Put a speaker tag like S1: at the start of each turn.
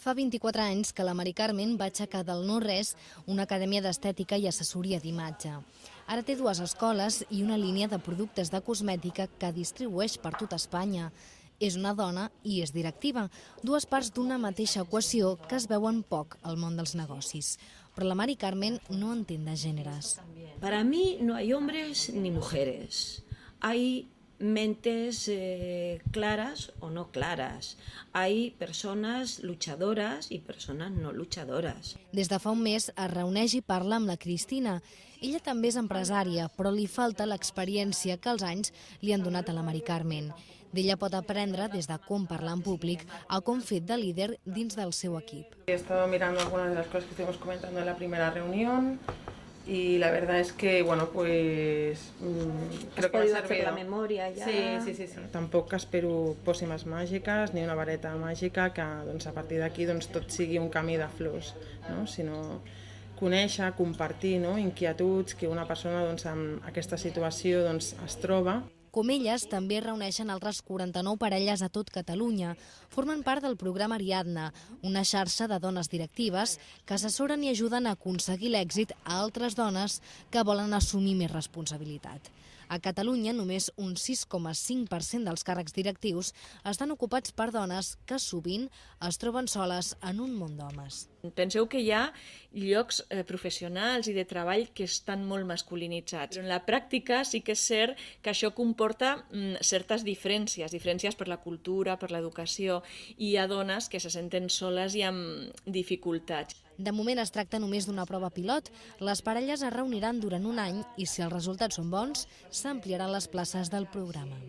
S1: Fa 24 anys que la Mari Carmen va aixecar del no-res una acadèmia d'estètica i assessoria d'imatge. Ara té 2 escoles i una línia de productes de cosmètica que distribueix per tot Espanya. És una dona i és directiva, 2 parts d'una mateixa equació que es veuen poc al món dels negocis. Però la Mari Carmen no entén de gèneres.
S2: Para mí no hay hombres ni mujeres. Hay mentes claras o no claras. Hay personas luchadoras y personas no luchadoras.
S1: Des de fa un mes es reuneix i parla amb la Cristina. Ella també és empresària, però li falta l'experiència que els anys li han donat a la Mari Carmen. D'ella pot aprendre des de com parlar en públic a com fer de líder dins del seu equip.
S3: He estado mirando algunas de las cosas que estuvimos comentando en la primera reunión y la verdad es que, bueno, pues creo que
S2: ¿Has podido
S3: ha
S2: hacer
S3: servido.
S2: la memoria ja?
S3: Sí. Tampoc espero pòssimes màgiques ni una vareta màgica que a partir d'aquí tot sigui un camí de flors, no? Sinó conèixer, compartir inquietuds que una persona amb aquesta situació es troba.
S1: Com elles, també es reuneixen altres 49 parelles a tot Catalunya. Formen part del programa Ariadna, una xarxa de dones directives que assessoren i ajuden a aconseguir l'èxit a altres dones que volen assumir més responsabilitat. A Catalunya, només un 6,5% dels càrrecs directius estan ocupats per dones que sovint es troben soles en un món d'homes.
S4: Penseu que hi ha llocs professionals i de treball que estan molt masculinitzats. Però en la pràctica sí que és cert que això comporta certes diferències per la cultura, per l'educació, i hi ha dones que se senten soles i amb dificultats.
S1: De moment es tracta només d'una prova pilot. Les parelles es reuniran durant un any i si els resultats són bons, s'ampliaran les places del programa.